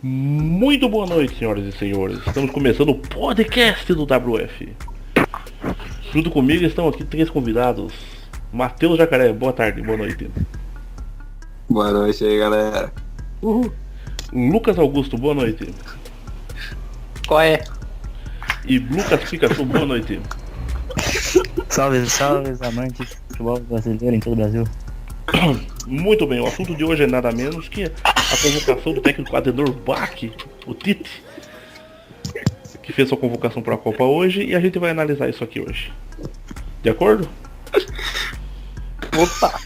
Muito boa noite, senhoras e senhores. Estamos começando o podcast do WF. Junto comigo estão aqui três convidados. Matheus Jacaré, boa tarde, boa noite. Boa noite aí, galera. Lucas Augusto, boa noite. Qual é? E Lucas Pikachu, boa noite. Salve, salve, amantes de futebol brasileiro em todo o Brasil. Muito bem, o assunto de hoje é nada menos que a convocação do técnico Adenor Bach, o Tite, que fez sua convocação para a Copa hoje, e a gente vai analisar isso aqui hoje. De acordo? Opa!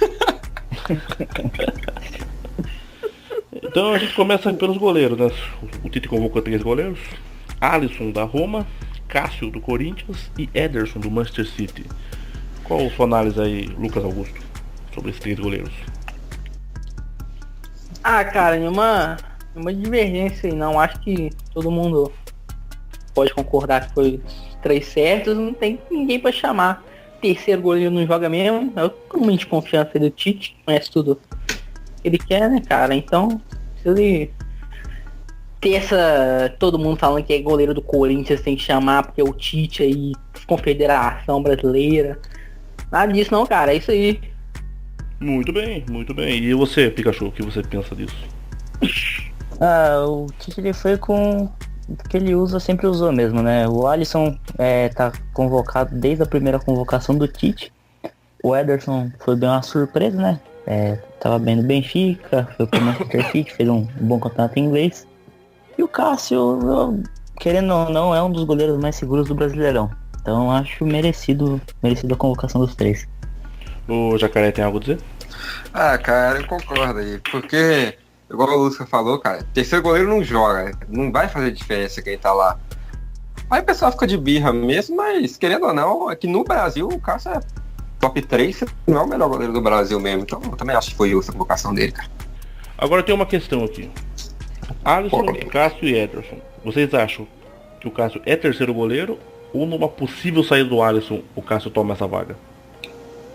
Então a gente começa pelos goleiros, né? O Tite convocou três goleiros: Alisson da Roma, Cássio do Corinthians e Ederson do Manchester City. Qual a sua análise aí, Lucas Augusto, sobre esses três goleiros? Cara, nenhuma divergência aí não. Acho que todo mundo pode concordar que foi os três certos. Não tem ninguém pra chamar. Terceiro goleiro não joga mesmo. É totalmente confiança do Tite. Conhece tudo que ele quer, né, cara? Então, se ele ter todo mundo falando que é goleiro do Corinthians, tem que chamar porque é o Tite aí, Confederação Brasileira. Nada disso não, cara. É isso aí. Muito bem, muito bem. E você, Pikachu, o que você pensa disso? O Tite ele foi com o que ele sempre usou mesmo, né? O Alisson tá convocado desde a primeira convocação do Tite. O Ederson foi bem uma surpresa, né? Tava bem no Benfica, foi pro Manchester City, fez um bom campeonato em inglês. E o Cássio, querendo ou não, é um dos goleiros mais seguros do Brasileirão. Então acho merecido a convocação dos três. O Jacaré tem algo a dizer? Cara, eu concordo aí. Porque, igual o Lúcio falou, cara, terceiro goleiro não joga. Não vai fazer diferença quem tá lá. Aí o pessoal fica de birra mesmo, mas querendo ou não, aqui no Brasil o Cássio é top 3, não é o melhor goleiro do Brasil mesmo. Então eu também acho que foi justa a convocação dele, cara. Agora tem uma questão aqui. Alisson, Cássio e Ederson. Vocês acham que o Cássio é terceiro goleiro? Ou numa possível saída do Alisson, o Cássio toma essa vaga?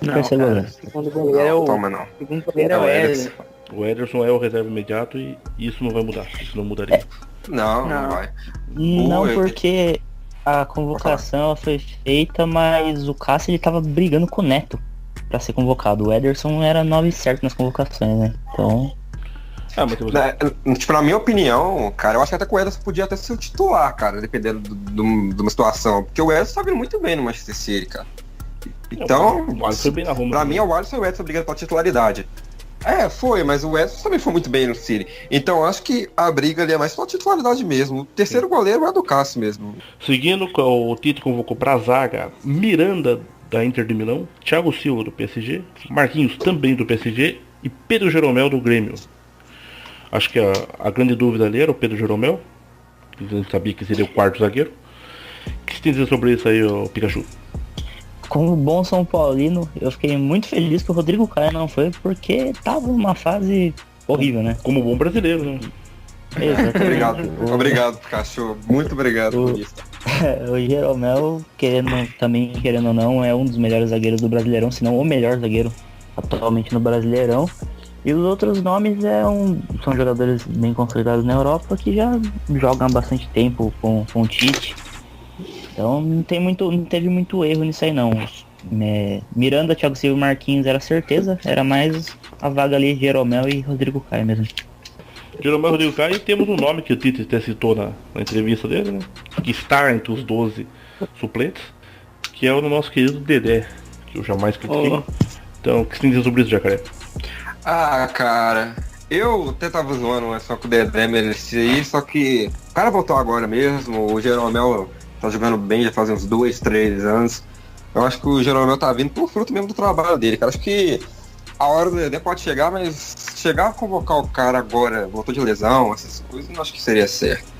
Não, Terceiro cara. goleiro. Segundo goleiro é o... Toma não. Segundo goleiro é o Ederson. O Ederson é o reserva imediato e isso não vai mudar. Isso não mudaria. Não Não. vai. Não, Oi. porque a convocação ela foi feita, mas o Cássio ele tava brigando com o Neto pra ser convocado. O Ederson era 9 certo nas convocações, né? Então, Tipo, na minha opinião, cara, eu acho que até que o Ederson podia até ser o titular, cara, dependendo de uma situação. Porque o Ederson tá vindo muito bem no Manchester City, cara. Então, O Alisson foi bem na Roma. pra mim, o Alisson e o Edson brigando pela titularidade. Foi, mas o Edson também foi muito bem no City. Então, acho que a briga ali é mais pela titularidade mesmo. O terceiro goleiro é do Cássio mesmo. Seguindo, o Tite convocou pra zaga Miranda, da Inter de Milão, Thiago Silva, do PSG, Marquinhos, também do PSG, e Pedro Jeromel, do Grêmio. Acho que a grande dúvida ali era o Pedro Jeromel, que a gente sabia que seria o quarto zagueiro. O que você tem a dizer sobre isso aí, ô Pikachu? como bom São Paulino, eu fiquei muito feliz que o Rodrigo Caio não foi, porque tava numa fase horrível, né? Como bom brasileiro, né? Exatamente. Obrigado, Pikachu. Muito obrigado por isso. O Jeromel, querendo ou não, é um dos melhores zagueiros do Brasileirão, se não o melhor zagueiro atualmente no Brasileirão. E os outros nomes são jogadores bem consolidados na Europa que já jogam há bastante tempo com o Tite. Então não teve muito erro nisso aí não. Miranda, Thiago Silva e Marquinhos era certeza, era mais a vaga ali Jeromel e Rodrigo Caio mesmo. Jeromel e Rodrigo Caio, e temos um nome que o Tite até citou na entrevista dele, né? Que está entre os 12 suplentes, que é o nosso querido Dedé, que eu jamais critiquei. Então, o que você tem a dizer sobre isso, Jacaré? Cara, eu até tava zoando, só que o Dedé merecia ir, só que o cara voltou agora mesmo, o Jeromel tá jogando bem já faz uns 2, 3 anos. Eu acho que o Jeromel tá vindo por fruto mesmo do trabalho dele, cara. Acho que a hora do Dedé pode chegar, mas chegar a convocar o cara agora, voltou de lesão, essas coisas, não acho que seria certo.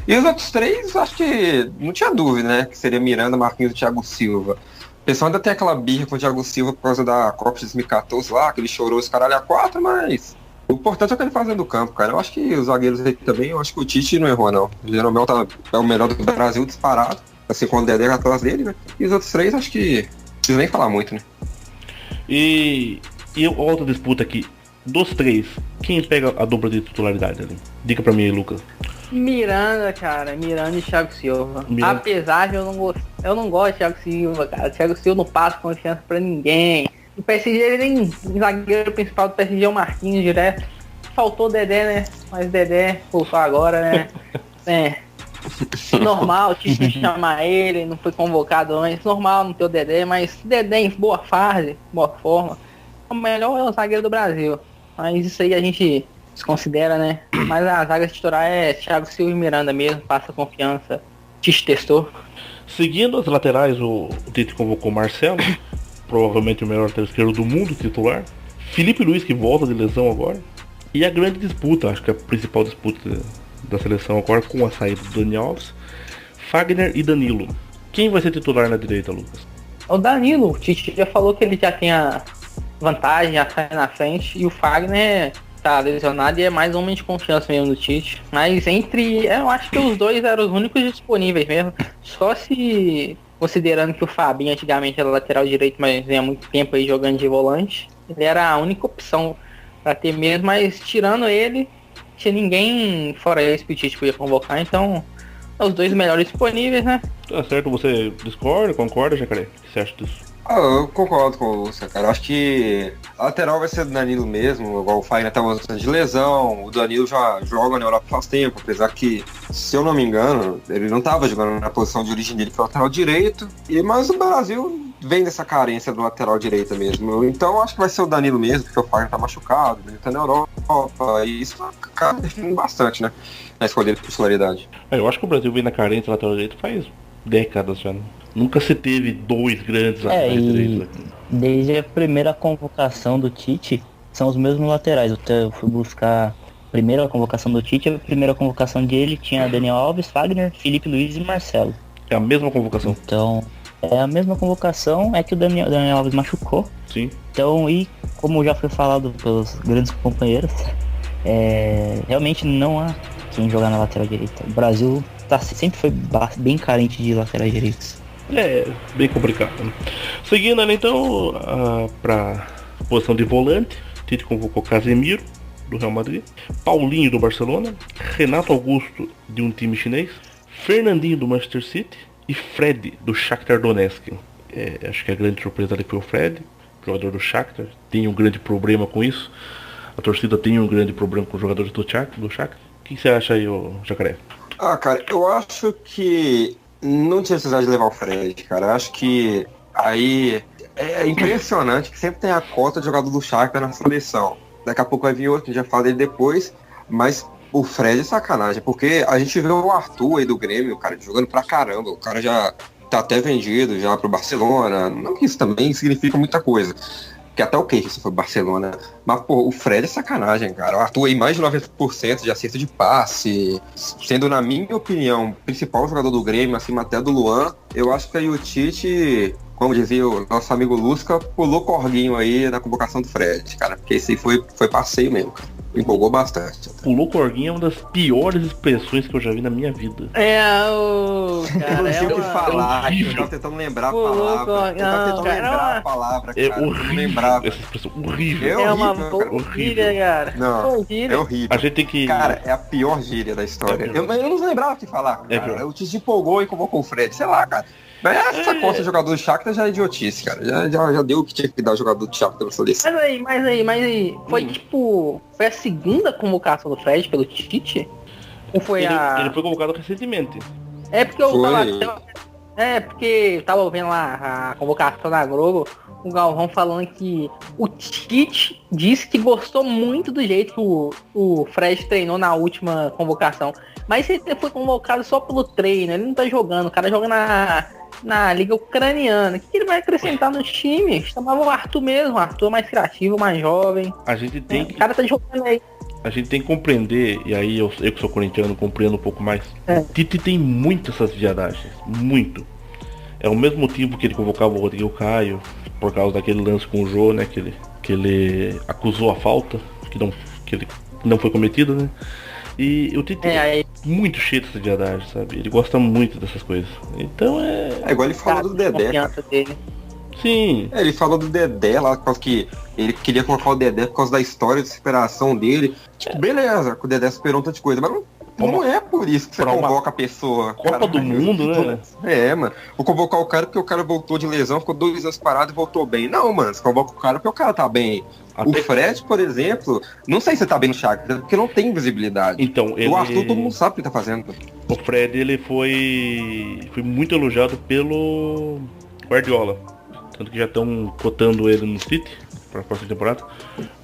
E os outros três, acho que não tinha dúvida, né? Que seria Miranda, Marquinhos e Thiago Silva. O pessoal ainda tem aquela birra com o Thiago Silva por causa da Copa de 2014 lá, que ele chorou esse caralho a 4, mas o importante é o que ele faz dentro do campo, cara. Eu acho que os zagueiros aí também, eu acho que o Tite não errou, não. O Jeromel é o melhor do Brasil disparado, assim como o Dedé atrás dele, né? E os outros três, acho que não precisa nem falar muito, né? E outra disputa aqui. Dos três, quem pega a dupla de titularidade ali? Diga pra mim aí, Lucas. Miranda, cara. Miranda e Thiago Silva. Miranda. Apesar de eu não gosto de Thiago Silva, cara. Thiago Silva não passa confiança pra ninguém. O PSG, ele nem o zagueiro principal do PSG é o Marquinhos direto. Faltou o Dedé, né? Mas o Dedé voltou agora, né? Normal, o Tite chamar ele, não foi convocado antes. Normal não ter o Dedé, mas Dedé em boa fase, boa forma. O melhor é o zagueiro do Brasil. Mas isso aí a gente desconsidera, né? Mas a zaga titular é Thiago Silva e Miranda mesmo, passa confiança. Tite testou. Seguindo as laterais, o Tite convocou Marcelo, provavelmente o melhor lateral esquerdo do mundo, titular. Felipe Luiz, que volta de lesão agora. E a grande disputa, acho que a principal disputa da seleção agora, com a saída do Dani Alves, Fagner e Danilo. Quem vai ser titular na direita, Lucas? O Danilo, o Tite já falou que ele já tem a vantagem, já sai na frente. E o Fagner tá lesionado e é mais homem de confiança mesmo do Tite. Mas eu acho que os dois eram os únicos disponíveis mesmo. Só se, considerando que o Fabinho antigamente era lateral direito, mas há muito tempo aí jogando de volante, ele era a única opção pra ter mesmo, mas tirando ele, tinha ninguém fora esse que o Tite podia convocar, então os dois melhores disponíveis, né? Tá certo, você discorda, concorda, Jacaré? O que você acha disso? Eu concordo com você, cara. Eu acho que a lateral vai ser do Danilo mesmo, igual o Fagner tá voltando de lesão, o Danilo já joga na Europa faz tempo, apesar que, se eu não me engano, ele não tava jogando na posição de origem dele, que é o lateral direito, mas o Brasil vem dessa carência do lateral direito mesmo. Então acho que vai ser o Danilo mesmo, porque o Fagner tá machucado, ele tá na Europa, e isso acaba definindo bastante, né? Na escolha de titularidade. Eu acho que o Brasil vem na carência lateral direito faz décadas já, né? Nunca se teve dois grandes laterais direitos aqui. Desde a primeira convocação do Tite, são os mesmos laterais. Eu fui buscar a primeira convocação do Tite, a primeira convocação dele tinha Daniel Alves, Fagner, Felipe Luiz e Marcelo. É a mesma convocação. Então, é a mesma convocação, é que o Daniel Alves machucou. Sim. Então, e como já foi falado pelos grandes companheiros, realmente não há quem jogar na lateral direita. O Brasil sempre foi bem carente de laterais direitos. É, bem complicado, né? Seguindo ali então, pra posição de volante, Tite convocou Casemiro, do Real Madrid, Paulinho, do Barcelona, Renato Augusto, de um time chinês, Fernandinho, do Manchester City, e Fred, do Shakhtar Donetsk. Acho que a grande surpresa ali foi o Fred, jogador do Shakhtar. Tem um grande problema com isso. A torcida tem um grande problema com os jogadores do Shakhtar. O que você acha aí, Jacaré? Cara, eu acho que não tinha necessidade de levar o Fred, cara. Eu acho que aí é impressionante que sempre tem a cota de jogador do Shakhtar na seleção. Daqui a pouco vai vir outro, a gente já fala dele depois, mas o Fred é sacanagem, porque a gente vê o Arthur aí do Grêmio, cara, jogando pra caramba. O cara já tá até vendido já pro Barcelona. Não que isso também significa muita coisa, que até o que se foi Barcelona. Mas, pô, o Fred é sacanagem, cara. O Arthur aí mais de 90% de acerto de passe, sendo, na minha opinião, o principal jogador do Grêmio, acima até do Luan. Eu acho que aí o Tite, como dizia o nosso amigo Lusca, pulou corguinho aí na convocação do Fred, cara. Porque esse aí foi passeio mesmo, cara. Me empolgou bastante. Pulou corguinho é uma das piores expressões que eu já vi na minha vida. Eu não sei o que falar, eu tava tentando lembrar a palavra. A palavra, cara. É horrível essa expressão, horrível. É uma boa gíria, cara. Não, é horrível. A gente tem que... Cara, é a pior gíria da história. Eu não lembrava o que falar, cara. O Tite empolgou e convocou o Fred, sei lá, cara. Mas essa costa de jogador do Shakhtar já é idiotice, cara. Já deu o que tinha que dar o jogador do Shakhtar na seleção. Mas aí. Foi a segunda convocação do Fred pelo Tite? Ou foi Ele foi convocado recentemente. Porque eu tava vendo lá a convocação da Globo, o Galvão falando que o Tite disse que gostou muito do jeito que o Fred treinou na última convocação. Mas ele foi convocado só pelo treino, ele não tá jogando, o cara joga na Liga Ucraniana. O que ele vai acrescentar no time? Chamava o Arthur mesmo, o Arthur é mais criativo, mais jovem. O cara tá jogando aí. A gente tem que compreender, e aí eu que sou corintiano compreendo um pouco mais. Tite tem muito essas viadagens, muito. É o mesmo motivo que ele convocava o Rodrigo Caio, por causa daquele lance com o Jô, né, que ele acusou a falta, que ele não foi cometida, né. E o Tite é muito cheio dessa viadagem, sabe? Ele gosta muito dessas coisas. Então é igual ele falou do Dedé. Sim. Ele falou do Dedé lá, por causa que ele queria colocar o Dedé por causa da história de superação dele. Tipo, beleza, que o Dedé superou um tanto de coisa, mas Não é por isso que você Pra uma convoca a pessoa. Copa do Mundo, né? É, mano. Vou convocar o cara porque o cara voltou de lesão, ficou 2 anos parado e voltou bem. Não, mano, você convoca o cara porque o cara tá bem. Até- O Fred, por exemplo, não sei se tá bem no Shakhtar, porque não tem visibilidade. Então, O Arthur, todo mundo sabe o que ele tá fazendo. o Fred, ele foi muito elogiado pelo Guardiola. Tanto que já estão cotando ele no City para a próxima temporada.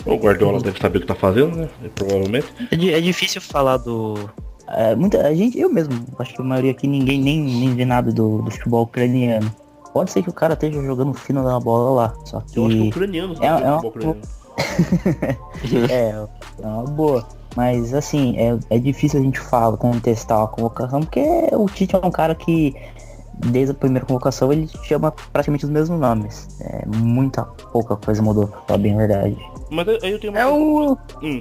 O Guardiola deve saber o que tá fazendo, né? Provavelmente. É difícil falar do... muita gente, eu mesmo, acho que a maioria aqui ninguém nem vê nada do futebol ucraniano. Pode ser que o cara esteja jogando fino da bola lá, só que... Eu acho que o ucraniano É uma- ucraniano. é uma boa. Mas assim, é difícil a gente contestar a convocação, porque o Tite é um cara que, desde a primeira convocação, ele chama praticamente os mesmos nomes. Muita pouca coisa mudou, pra falar bem a verdade. Mas aí eu tenho uma... É o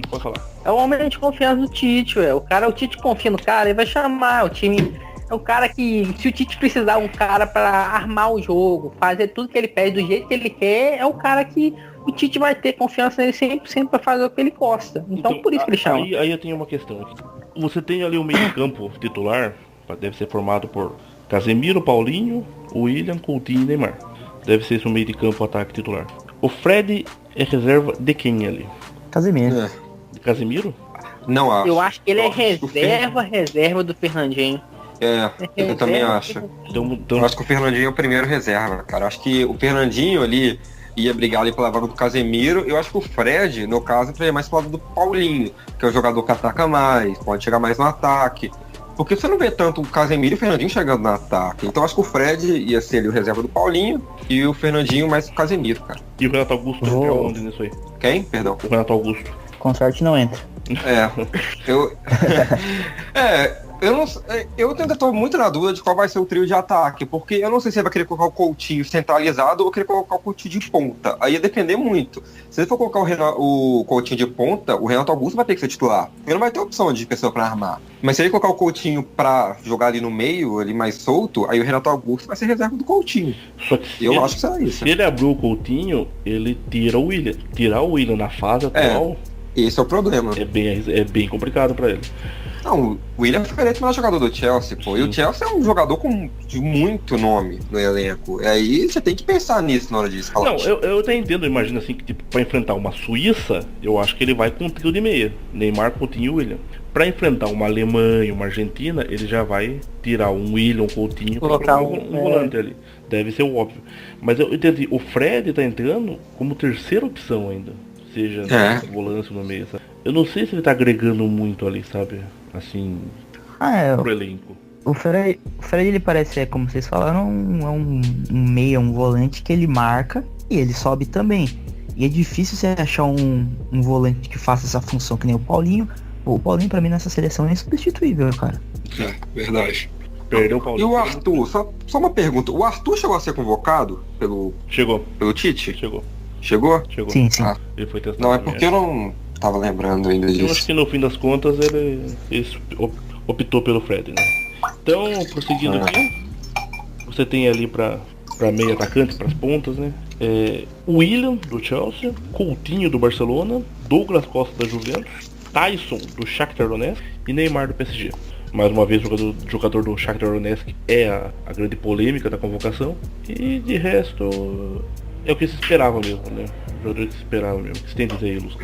pode falar. É o homem de confiança do Tite, ué. O Tite confia no cara, ele vai chamar o time. É um cara que, se o Tite precisar um cara pra armar o jogo, fazer tudo que ele pede do jeito que ele quer, é o cara que o Tite vai ter confiança nele 100% pra fazer o que ele gosta. Então por isso que ele chama. Aí eu tenho uma questão aqui. Você tem ali o meio de campo titular, deve ser formado por Casemiro, Paulinho, William, Coutinho e Neymar. Deve ser esse o meio de campo ataque titular. O Fred é reserva de quem ali? Casemiro. É. De Casemiro? Não acho. Eu acho que ele é Acho que o reserva do Fernandinho. eu também acho. Então, Eu acho que o Fernandinho é o primeiro reserva, cara. Eu acho que o Fernandinho ali ia brigar ali pela vaga do Casemiro. Eu acho que o Fred, no caso, é mais pro lado do Paulinho, que é o jogador que ataca mais, pode chegar mais no ataque. Porque você não vê tanto o Casemiro e o Fernandinho chegando no ataque. Então eu acho que o Fred ia ser ali o reserva do Paulinho e o Fernandinho mais o Casemiro, cara. e o Renato Augusto Oh. entra onde nisso aí? Quem? Perdão. O Renato Augusto. Com sorte não entra. Eu. Eu ainda tô muito na dúvida de qual vai ser o trio de ataque, porque eu não sei se ele vai querer colocar o Coutinho centralizado ou querer colocar o Coutinho de ponta. Aí ia depender muito. Se ele for colocar o Coutinho de ponta, o Renato Augusto vai ter que ser titular. Ele não vai ter opção de pessoa pra armar. Mas se ele colocar o Coutinho pra jogar ali no meio, ali mais solto, aí o Renato Augusto vai ser reserva do Coutinho. Só que se Eu ele, acho que será isso. se ele abrir o Coutinho, ele tira o William. Tirar o William na fase atual Esse é o problema. é bem complicado pra ele. Não, o William é o melhor jogador do Chelsea, pô. E o Sim. Chelsea é um jogador de muito nome no elenco. E aí você tem que pensar nisso na hora de escalar. Não, eu até entendo, imagina assim, que tipo, pra enfrentar uma Suíça, eu acho que ele vai com um trio de meia. Neymar, Coutinho e William. Pra enfrentar uma Alemanha, uma Argentina, ele já vai tirar um William, um Coutinho, pra Colocar colocar um volante ali. Deve ser o óbvio. Mas eu entendi, o Fred tá entrando como terceira opção ainda. Seja no volante no meio, sabe? Eu não sei se ele tá agregando muito ali, sabe? Assim, pro elenco. O Fred ele parece, como vocês falaram, um meia, um volante que ele marca e ele sobe também. E é difícil você achar um volante que faça essa função que nem o Paulinho. O Paulinho pra mim nessa seleção é insubstituível, cara. É, verdade. Perdeu o E Paulinho. o Arthur, só uma pergunta. O Arthur chegou a ser convocado pelo Chegou. Tite? Chegou. Chegou? Sim. Ah, Ele foi testado. não, é também, porque eu não tava lembrando ainda eu acho disso. que no fim das contas ele optou pelo Fred, né? Então, prosseguindo aqui, você tem ali pra meio atacante, pras pontas, né? William, do Chelsea, Coutinho, do Barcelona, Douglas Costa, da Juventus, Tyson, do Shakhtar Donetsk e Neymar, do PSG. Mais uma vez, o jogador do Shakhtar Donetsk é a grande polêmica da convocação. E de resto, é o que se esperava mesmo, né? O jogador que se esperava mesmo. O que você tem a dizer aí, Lúcio?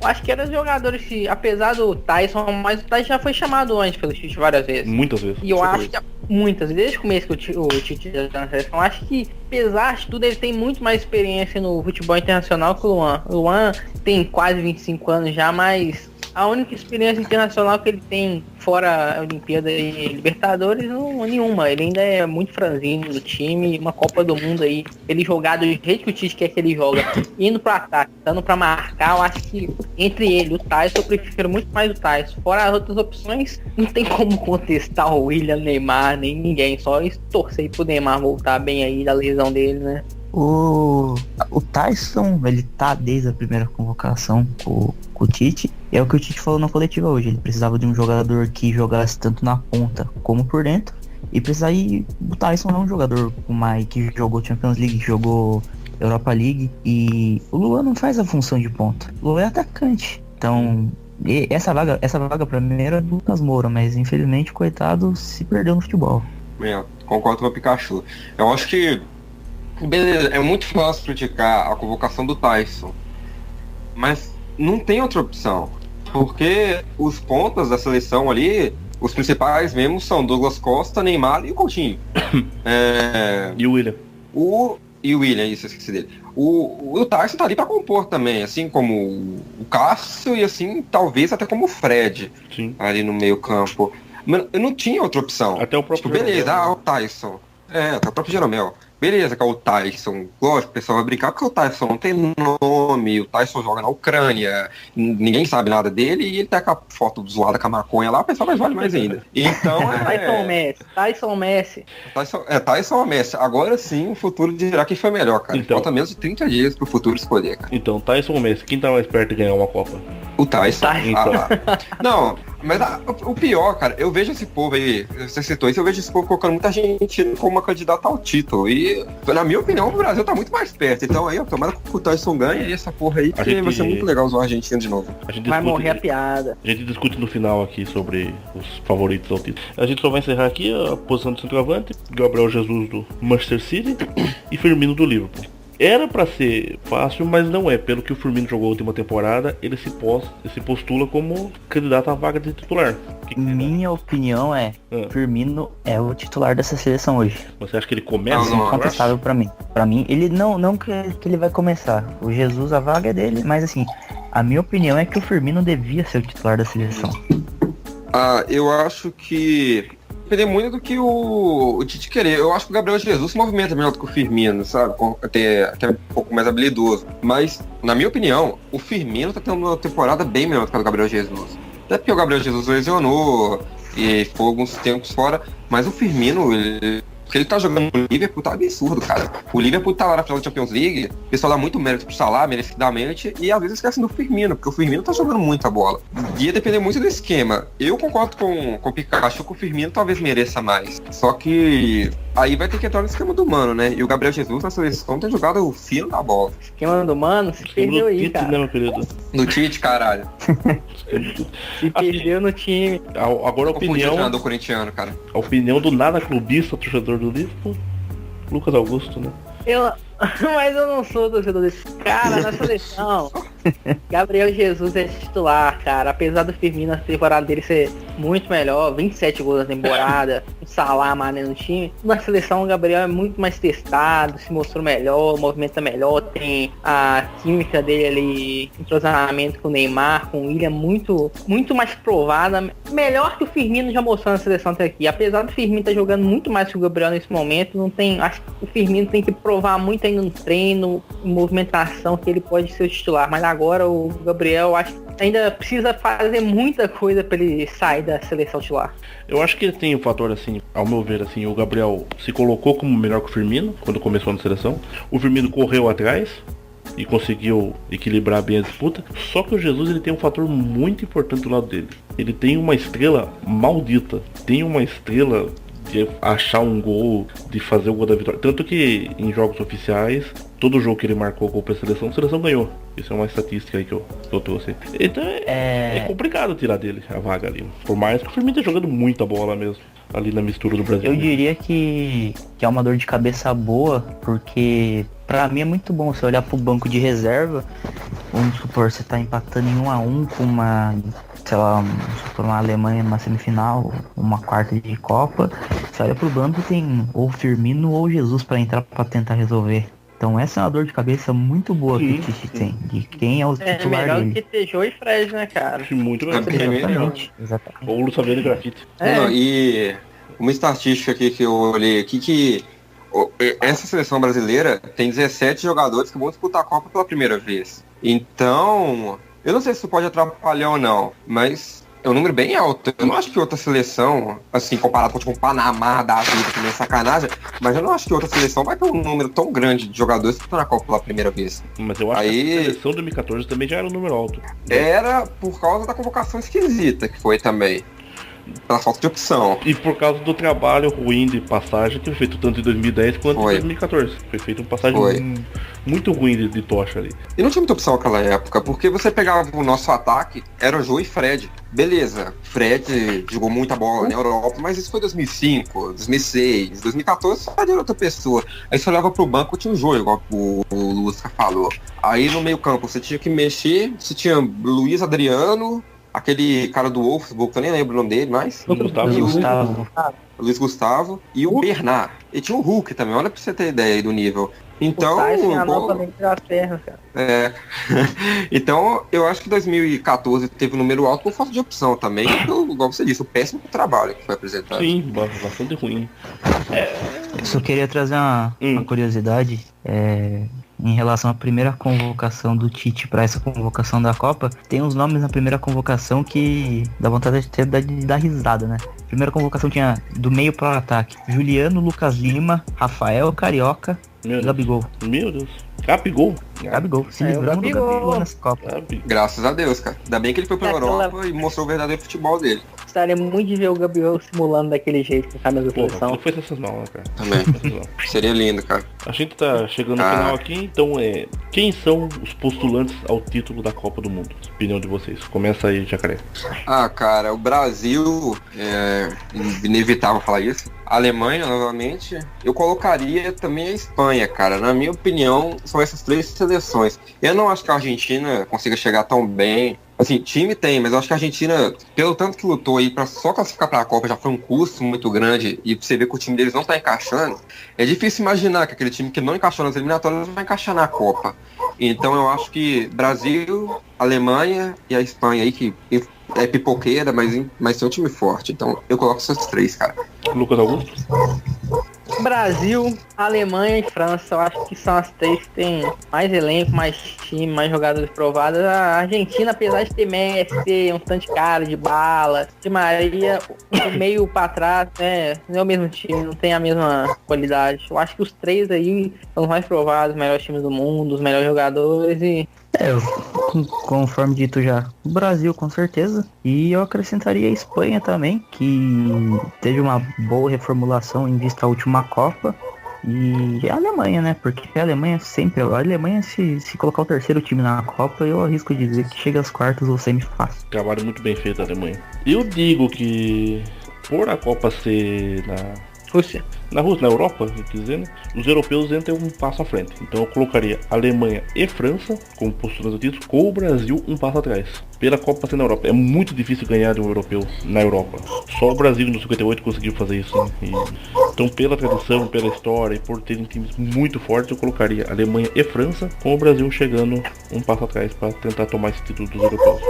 Eu acho que eram os jogadores que, apesar do Tyson, mas o Tyson já foi chamado antes pelo Tite várias vezes. Muitas vezes. E eu acho que muitas, desde o começo que o Tite já tá na seleção, acho que, apesar de tudo, ele tem muito mais experiência no futebol internacional que o Luan. O Luan tem quase 25 anos já, mas a única experiência internacional que ele tem, fora a Olimpíada e Libertadores, não nenhuma. Ele ainda é muito franzino do time, uma Copa do Mundo aí. Ele jogar do jeito que o Tite quer que ele joga, indo pro ataque, dando pra marcar, eu acho que entre ele e o Tyson, eu prefiro muito mais o Tyson. Fora as outras opções, não tem como contestar o William, Neymar, nem ninguém. Só torcer pro Neymar voltar bem aí da lesão dele, né? O Tyson, ele tá desde a primeira convocação com o Tite. É o que o Tite falou na coletiva hoje. Ele precisava de um jogador que jogasse tanto na ponta como por dentro. E precisava ir. O Tyson é um jogador que jogou Champions League, que jogou Europa League. E o Luan não faz a função de ponta. O Luan é atacante. Então, E essa vaga pra mim era do Lucas Moura, mas infelizmente, coitado, se perdeu no futebol. Concordo com o Pikachu. Eu acho que, beleza, é muito fácil criticar a convocação do Tyson, mas não tem outra opção, porque os pontas da seleção ali, os principais mesmo são Douglas Costa, Neymar e o Coutinho. E o William. E o William, isso, eu esqueci dele. O Tyson tá ali pra compor também, assim como o Cássio e assim, talvez até como o Fred. Sim. Ali no meio campo. Mas eu não tinha outra opção. Até o próprio beleza, o Tyson. Até o próprio Jeromel. Beleza, que é o Tyson. Lógico, o pessoal vai brincar porque o Tyson não tem nome, o Tyson joga na Ucrânia, ninguém sabe nada dele e ele tá com a foto zoada com a maconha lá, o pessoal vai vale mais ainda. Então Tyson Messi. Tyson Messi. Agora sim, o futuro dirá quem foi melhor, cara. Então, falta menos de 30 dias pro futuro escolher, cara. Então, Tyson ou Messi, quem tá mais perto de ganhar uma Copa? O Tyson. Então. Não, mas o pior, cara, eu vejo esse povo aí, você citou isso, eu vejo esse povo colocando muita gente como uma candidata ao título. E, na minha opinião, o Brasil tá muito mais perto. Então aí, tomara que o Tyson ganhe e essa porra aí, que vai ser muito legal usar o argentino de novo. Vai morrer a piada. A gente discute no final aqui sobre os favoritos ao título. A gente só vai encerrar aqui a posição do centroavante, Gabriel Jesus do Manchester City e Firmino do Liverpool. Era pra ser fácil, mas não é. Pelo que o Firmino jogou a última temporada, ele se postula como candidato à vaga de titular. Minha opinião é, Firmino é o titular dessa seleção hoje. Você acha que ele começa? Incontestável pra mim. Pra mim, ele não que ele vai começar. O Jesus, a vaga é dele, mas assim, a minha opinião é que o Firmino devia ser o titular da seleção. Eu acho que depender muito do que o Tite querer. Eu acho que o Gabriel Jesus se movimenta melhor do que o Firmino, sabe? Até um pouco mais habilidoso. Mas, na minha opinião, o Firmino tá tendo uma temporada bem melhor do que a do Gabriel Jesus. Até porque o Gabriel Jesus lesionou e ficou alguns tempos fora. Mas o Firmino, o que ele tá jogando no Liverpool tá absurdo, cara. O Liverpool tá lá na final da Champions League, o pessoal dá muito mérito pro Salah, merecidamente, e às vezes esquecem do Firmino, porque o Firmino tá jogando muita bola. Ia depender muito do esquema. Eu concordo com o Pikachu que o Firmino talvez mereça mais. Só que aí vai ter que entrar no esquema do Mano, né? E o Gabriel Jesus na seleção tem jogado o fino da bola. Esquema do Mano, se perdeu aí, cara. Né, meu querido? No Tite, caralho. Se perdeu no time. Agora a opinião do corintiano, cara. A opinião do nada clubista, torcedor do Liverpool, Lucas Augusto, né? Mas eu não sou torcedor desse cara na seleção. Gabriel Jesus é titular, cara. Apesar do Firmino na temporada dele ser muito melhor, 27 gols na temporada, o Salah mané no time. Na seleção o Gabriel é muito mais testado, se mostrou melhor, movimenta melhor, tem a química dele ali, entrosamento com o Neymar, com o William, muito mais provada. Melhor que o Firmino já mostrou na seleção até aqui. Apesar do Firmino estar jogando muito mais que o Gabriel nesse momento, acho que o Firmino tem que provar muito ainda no treino, em movimentação, que ele pode ser o titular. Mas agora o Gabriel, acho que ainda precisa fazer muita coisa para ele sair da seleção titular. Eu acho que ele tem um fator assim, ao meu ver, assim, o Gabriel se colocou como melhor que o Firmino quando começou na seleção. O Firmino correu atrás e conseguiu equilibrar bem a disputa. Só que o Jesus, ele tem um fator muito importante do lado dele. Ele tem uma estrela maldita, tem uma estrela de achar um gol, de fazer o gol da vitória. Tanto que em jogos oficiais, todo jogo que ele marcou gol pra seleção, a seleção ganhou. Isso é uma estatística aí que eu trouxe. Então é complicado tirar dele a vaga ali. Por mais que o Firmino esteja jogando muita bola mesmo, ali na mistura do Brasil. Eu diria que é uma dor de cabeça boa, porque pra mim é muito bom você olhar pro banco de reserva. Vamos supor, você tá empatando em 1-1 com uma, sei lá, uma Alemanha numa semifinal, uma quarta de Copa. Você olha pro banco, tem ou Firmino ou Jesus pra entrar pra tentar resolver. Então essa é uma dor de cabeça muito boa que o Tite tem, de quem é o titular dele. É melhor do que ter Jô e Fred, né, cara? Muito melhor. Exatamente. Ou o Luciano Grafite. E uma estatística aqui que eu olhei aqui, que essa seleção brasileira tem 17 jogadores que vão disputar a Copa pela primeira vez. Então, eu não sei se isso pode atrapalhar ou não, mas é um número bem alto. Eu não acho que outra seleção, assim, comparado com tipo, um Panamá da vida, que nem sacanagem, mas eu não acho que outra seleção vai ter um número tão grande de jogadores que estão na Copa pela primeira vez. Mas eu acho que a seleção de 2014 também já era um número alto. Era por causa da convocação esquisita que foi também. pela falta de opção. E por causa do trabalho ruim de passagem que foi feito tanto em 2010 quanto Foi. em 2014. Foi feito uma passagem Foi. muito ruim de tocha ali. E não tinha muita opção naquela época, porque você pegava o nosso ataque, era o Jô e Fred. Beleza, Fred jogou muita bola na Europa, mas isso foi 2005, 2006, 2014, Fred era outra pessoa. Aí você olhava pro banco, tinha o Jô, igual o Lusca falou. Aí no meio campo você tinha que mexer, você tinha Luiz Adriano, aquele cara do Wolfsburg, que eu nem lembro o nome dele mais. Gustavo. Luiz Gustavo e o Bernard. E tinha o Hulk também, olha pra você ter ideia aí do nível. Então, O Tyson é a nova da Inglaterra, cara. é. Então, eu acho que 2014 teve um número alto por falta de opção também, igual você disse, o péssimo trabalho que foi apresentado. Sim, bastante ruim. Eu só queria trazer uma curiosidade em relação à primeira convocação do Tite para essa convocação da Copa. Tem uns nomes na primeira convocação que dá vontade de dar risada, né? Primeira convocação tinha do meio para o ataque: Juliano, Lucas Lima, Rafael, Carioca, Gabigol. Meu Deus. Gabigol? Gabigol. Se livramos do Gabigol nessa Copa. Graças a Deus, cara. Ainda bem que ele foi pra Europa e mostrou o verdadeiro futebol dele. Gostaria muito de ver o Gabigol simulando daquele jeito com a camisa da seleção. Não foi sensacional, né, cara? Também. Seria lindo, cara. A gente tá chegando no final aqui, então quem são os postulantes ao título da Copa do Mundo? Opinião de vocês. Começa aí, Jacaré. Cara, o Brasil, inevitável falar isso. A Alemanha, novamente. Eu colocaria também a Espanha, cara. Na minha opinião, são essas três seleções. Eu não acho que a Argentina consiga chegar tão bem. Assim, time tem, mas eu acho que a Argentina, pelo tanto que lutou aí pra só classificar pra Copa, já foi um custo muito grande, e você vê que o time deles não tá encaixando, é difícil imaginar que aquele time que não encaixou nas eliminatórias vai encaixar na Copa. Então eu acho que Brasil, Alemanha e a Espanha aí, que é pipoqueira, mas tem um time forte. Então eu coloco essas três, cara. Lucas Augusto? Brasil, Alemanha e França, eu acho que são as três que tem mais elenco, mais time, mais jogadores provados. A Argentina, apesar de ter Messi, ter um tanto de cara, de bala, de Maria, do meio pra trás, não é o mesmo time, não tem a mesma qualidade. Eu acho que os três aí são os mais provados, os melhores times do mundo, os melhores jogadores e... Conforme dito já, o Brasil com certeza. E eu acrescentaria a Espanha também, que teve uma boa reformulação em vista à última Copa. E a Alemanha, né? Porque a Alemanha sempre... A Alemanha, se colocar o terceiro time na Copa, eu arrisco dizer que chega às quartas ou semi fácil. Trabalho muito bem feito a Alemanha. Eu digo que por a Copa ser na Europa, quer dizer, né? Os europeus entram um passo à frente. Então eu colocaria Alemanha e França como postulantes do título, com o Brasil um passo atrás. Pela Copa ser na Europa. É muito difícil ganhar de um europeu na Europa. Só o Brasil no 58 conseguiu fazer isso, né? Então pela tradição, pela história e por terem times muito fortes, eu colocaria Alemanha e França, com o Brasil chegando um passo atrás para tentar tomar esse título dos europeus.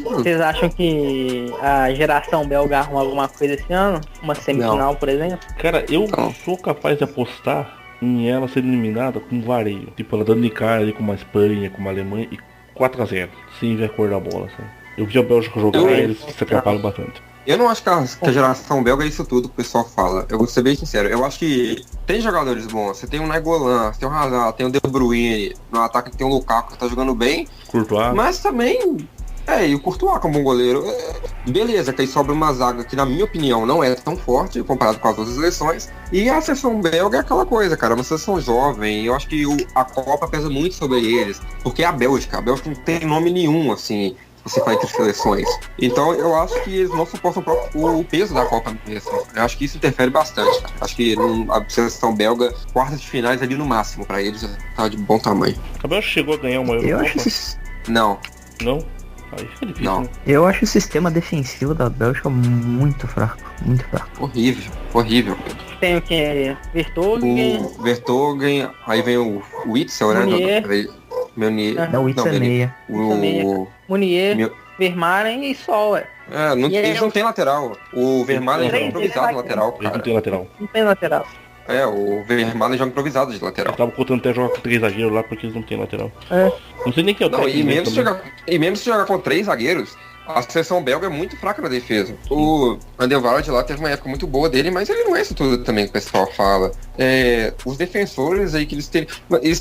Vocês acham que a geração belga arruma alguma coisa esse ano? Uma semifinal, por exemplo? Cara, eu sou capaz de apostar em ela ser eliminada com vareio. Tipo, ela dando de cara ali com uma Espanha, com uma Alemanha e 4-0, sem ver a cor da bola, sabe? Eu vi a Bélgica jogar e eles se atrapalham bastante. Eu não acho que a geração belga é isso tudo que o pessoal fala. Eu vou ser bem sincero. Eu acho que tem jogadores bons. Você tem o Nainggolan, você tem o Hazard, tem o De Bruyne. No ataque tem o Lukaku que tá jogando bem. Courtois. Mas também... e o Courtois como bom goleiro. Beleza, que aí sobra uma zaga que, na minha opinião, não é tão forte comparado com as outras seleções. E a seleção belga é aquela coisa, cara. É uma seleção jovem. Eu acho que a Copa pesa muito sobre eles. Porque a Bélgica não tem nome nenhum, assim... você faz entre seleções. Então eu acho que eles não suportam o peso da Copa mesmo. Eu acho que isso interfere bastante. Acho que a seleção belga, quartas de finais ali no máximo, pra eles já tá de bom tamanho. A Bélgica chegou a ganhar uma Eurocopa? Não. Não? Aí fica difícil, não. Né? Eu acho o sistema defensivo da Bélgica muito fraco. Muito fraco. Horrível. Tem o que? Vertoghen, aí vem o Witzel, né? Não, o Witzel é meia. Munier, Vermaelen e Sol, eles não tem lateral. O Vermaelen joga improvisado no lateral, cara. Eles não tem lateral. Não tem lateral. O Vermaelen joga improvisado de lateral. Eu tava contando até jogar com 3 zagueiros lá porque eles não tem lateral. Não sei nem que é o técnico. E mesmo se jogar com 3 zagueiros, A seleção belga é muito fraca na defesa. O Andelvaart lá teve uma época muito boa dele, mas ele não é isso tudo também que o pessoal fala. Os defensores aí que eles têm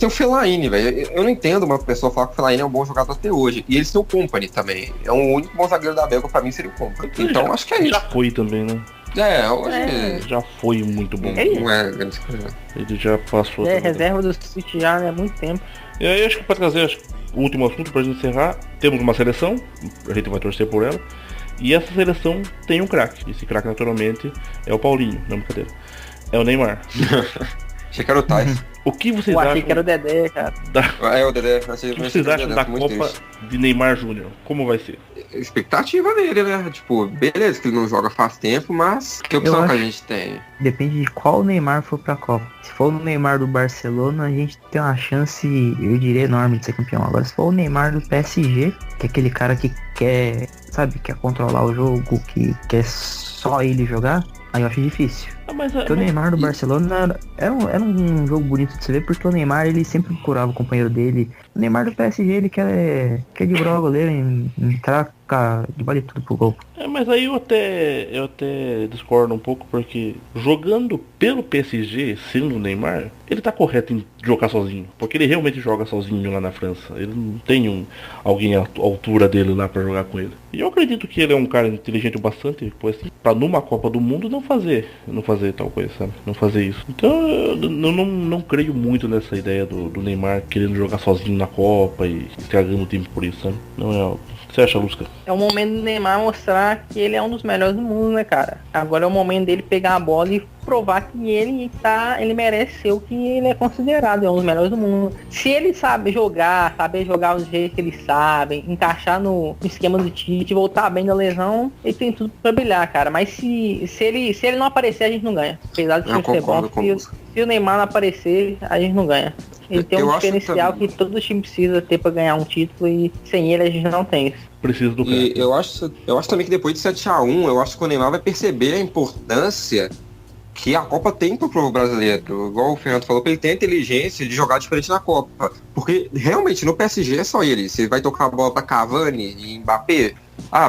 o Fellaini, velho. Eu não entendo uma pessoa falar que o Fellaini é um bom jogador até hoje. E eles têm o Company também. É o único bom zagueiro da Belga pra mim seria o Company. Então acho que é isso. Já foi também, né? Hoje... Já foi muito bom. Não é grande coisa. Ele já passou. Reserva do City já há muito tempo. E aí acho que pra trazer o último assunto pra gente encerrar, temos uma seleção, a gente vai torcer por ela. E essa seleção tem um craque. Esse craque naturalmente é o Paulinho, não é brincadeira. É o Neymar. Achei que era o Tyson. O que vocês acham? Achei que era o Dedé, cara. O Dedé. O que vocês acham da Copa de Neymar Júnior? Como vai ser? Expectativa dele, né? Tipo, beleza que ele não joga faz tempo, mas que opção que a gente tem? Depende de qual Neymar for pra Copa. Se for o Neymar do Barcelona, a gente tem uma chance, eu diria, enorme de ser campeão. Agora, se for o Neymar do PSG, que é aquele cara que quer, sabe, quer controlar o jogo, que quer só ele jogar, aí eu acho difícil. Porque o Neymar do Barcelona era um jogo bonito de se ver, porque o Neymar ele sempre procurava o companheiro dele. O Neymar do PSG ele quer driblar o goleiro, entrar de vale tudo pro gol. Mas aí eu até discordo um pouco, porque jogando pelo PSG, sendo o Neymar, ele tá correto em jogar sozinho. Porque ele realmente joga sozinho lá na França. Ele não tem alguém à altura dele lá pra jogar com ele. E eu acredito que ele é um cara inteligente o bastante, assim, pra numa Copa do Mundo não fazer tal coisa, sabe? Não fazer isso. Então eu não creio muito nessa ideia do Neymar querendo jogar sozinho na Copa e estragando o time por isso, sabe? Não é algo. O que você acha, Lusca? É o momento do Neymar mostrar que ele é um dos melhores do mundo, né, cara? Agora é o momento dele pegar a bola e provar que ele merece ser o que ele é considerado, é um dos melhores do mundo. Se ele sabe saber jogar do jeito que ele sabe, encaixar no esquema do Tite, voltar bem da lesão, ele tem tudo pra brilhar, cara. Mas se ele não aparecer, a gente não ganha. Apesar de ser bom, se o Neymar não aparecer, a gente não ganha. Ele tem um diferencial que todo time precisa ter pra ganhar um título, e sem ele a gente não tem isso. Precisa do cara. E eu acho também que depois de 7-1, eu acho que o Neymar vai perceber a importância que a Copa tem pro povo brasileiro. Igual o Fernando falou, que ele tem a inteligência de jogar diferente na Copa. Porque realmente no PSG é só ele. Você vai tocar a bola pra Cavani e Mbappé.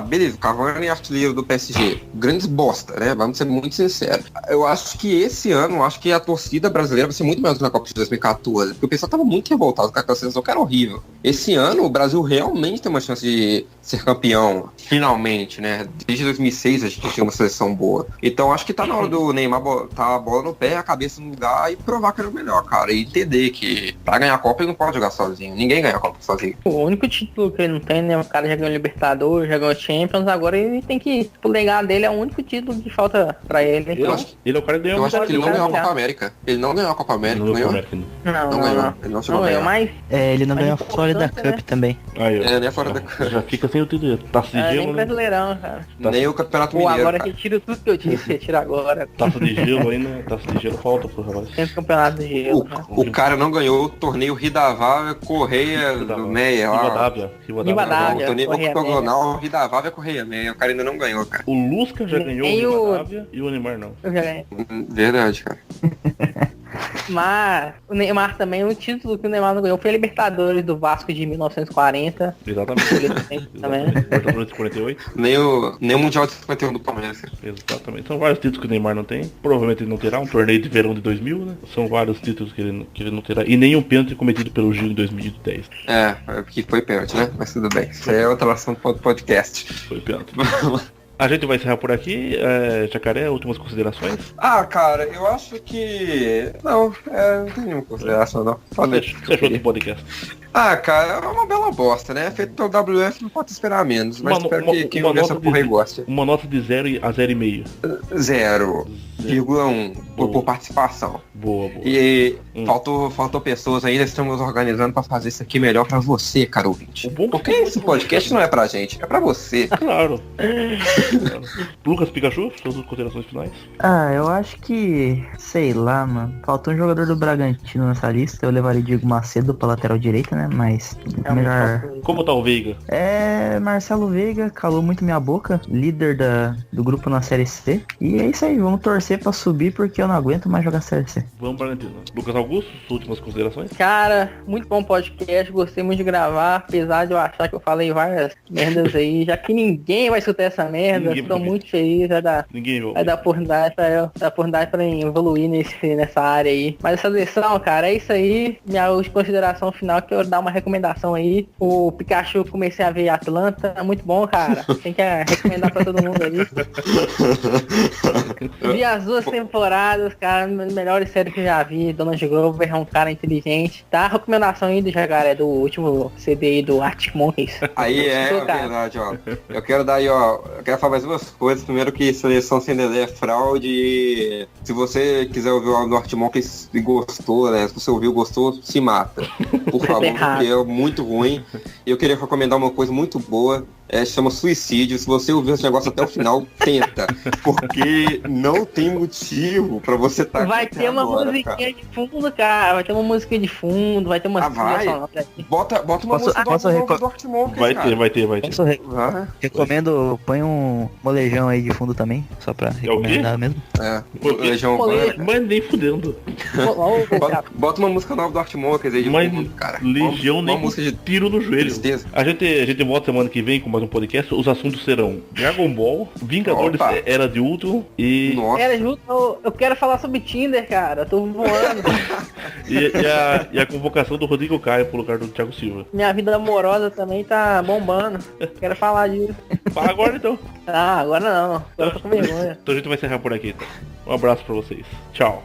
Beleza, o Cavani é artilheiro do PSG. Grandes bosta, né? Vamos ser muito sinceros. Eu acho que esse ano, a torcida brasileira vai ser muito melhor do que na Copa de 2014. Porque o pessoal tava muito revoltado com aquela seleção que era horrível. Esse ano, o Brasil realmente tem uma chance de ser campeão, finalmente, né? Desde 2006 a gente tinha uma seleção boa. Então acho que tá na hora do Neymar botar a bola no pé, a cabeça no lugar e provar que era o melhor, cara. E entender que pra ganhar a Copa ele não pode jogar sozinho. Ninguém ganha a Copa sozinho. O único título que ele não tem, né? O cara já ganhou Libertadores, já ganhou Champions, agora ele tem que... O legado dele é o único título que falta pra ele. Então, ele é o cara que ganhou. Eu acho que ele não ganhou a Copa América. Ele não ganhou a Copa América, não ganhou? Não ganhou. Ele não chegou a ganhar. Mas... ele não ganhou a Florida Cup, né? Também. Nem a Florida Cup. Já fica sem o título. Taça de gelo, nem Brasileirão, cara. Nem o Campeonato Mineiro, agora cara. retiro tudo que eu disse, retiro agora. Taça de gelo ainda. Taça de gelo falta pro rapaz. Tem Campeonato de Gelo. O cara não ganhou o torneio Ridavávia Correia do Meia. Rivadavia. O torneio octogonal Ridavávia Correia Meia. O cara ainda não ganhou, cara. O Lusca já ganhou o Rivadavia e o Neymar não. Eu já ganhei. Verdade, cara. Mas o Neymar também, o título que o Neymar não ganhou foi a Libertadores do Vasco de 1940. Exatamente. Também. Libertadores de 48. Nem o Mundial de 51 do Palmeiras. Exatamente. São vários títulos que o Neymar não tem. Provavelmente ele não terá. Um torneio de verão de 2000, né? São vários títulos que ele não terá. E nenhum pênalti cometido pelo Gil em 2010. Que foi pênalti, né? Mas tudo bem. Isso aí é outra assunto do podcast. Foi pênalti. A gente vai encerrar por aqui. Jacaré, últimas considerações? Cara, eu acho que... Não tem nenhuma consideração, não. Você achou do podcast? Cara, é uma bela bosta, né? Feito pelo WF, não pode esperar menos. Mas espero que quem ouve essa porra aí goste. Uma nota de 0 a 0,5. 0,1 por participação. Boa. E faltou pessoas ainda, estamos organizando pra fazer isso aqui melhor pra você, caro ouvinte. Porque esse podcast não é pra gente, é pra você. Claro. Lucas Pikachu, suas considerações finais? Eu acho que, sei lá, mano, faltou um jogador do Bragantino nessa lista. Eu levaria Diego Macedo pra lateral direita, né? né? Mas Realmente melhor. falta- Como tá o Veiga? Marcelo Veiga calou muito minha boca, líder do grupo na Série C. E é isso aí, vamos torcer pra subir porque eu não aguento mais jogar Série C. Vamos pra Argentina. Lucas Augusto, suas últimas considerações? Cara, muito bom podcast, gostei muito de gravar, apesar de eu achar que eu falei várias merdas aí, já que ninguém vai escutar essa merda, Ninguém tô vai. muito feliz, Ninguém viu. vai dar oportunidade pra eu evoluir nessa área aí. Mas essa lição, cara, é isso aí, minha consideração final, que eu dar uma recomendação aí, o Pikachu comecei a ver Atlanta, é muito bom, cara, tem que recomendar pra todo mundo aí. Vi as 2 temporadas, cara, melhores séries que eu já vi. Donald Glover é um cara inteligente. Tá? A recomendação aí do Jacaré, do último CD aí do Arctic Monkeys. Aí é Gostou, cara? verdade, ó. Eu quero dar aí, ó. Eu quero falar mais duas coisas. Primeiro que seleção sem delay é fraude. E se você quiser ouvir o álbum do Arctic Monkeys e gostou, né? Se você ouviu, gostou, se mata. Por favor, errado. porque é muito ruim. E eu queria recomendar uma coisa muito boa. Chama Suicídio. Se você ouvir esse negócio até o final, tenta. Porque não tem motivo pra você estar Vai ter uma musiquinha de fundo, cara. Vai ter uma musiquinha de fundo, vai ter uma vai? sonora aí. Bota uma Posso- música do posso álbum reco- do Arctic Monkeys, Vai cara. ter. Posso Vai. recomendo, põe um molejão aí de fundo também, só pra recomendar mesmo. Legião Rolê. Urbana. Mas nem fudendo. Bota uma música nova do Arctic Monkeys aí de Mas fundo, cara. Legião uma nem com música de tiro no joelho. tristeza. A gente volta semana que vem com mais um podcast. Os assuntos serão Dragon Ball, Vingadores Opa. Era de Ultron e, Nossa. Era junto, eu quero falar sobre Tinder, cara. Eu tô voando. e a convocação do Rodrigo Caio pro lugar do Thiago Silva. Minha vida amorosa também tá bombando. Quero falar disso. Fala agora então. Ah, agora não. Agora eu tô com vergonha. Então a gente vai encerrar por aqui. Então. Um abraço pra vocês. Tchau.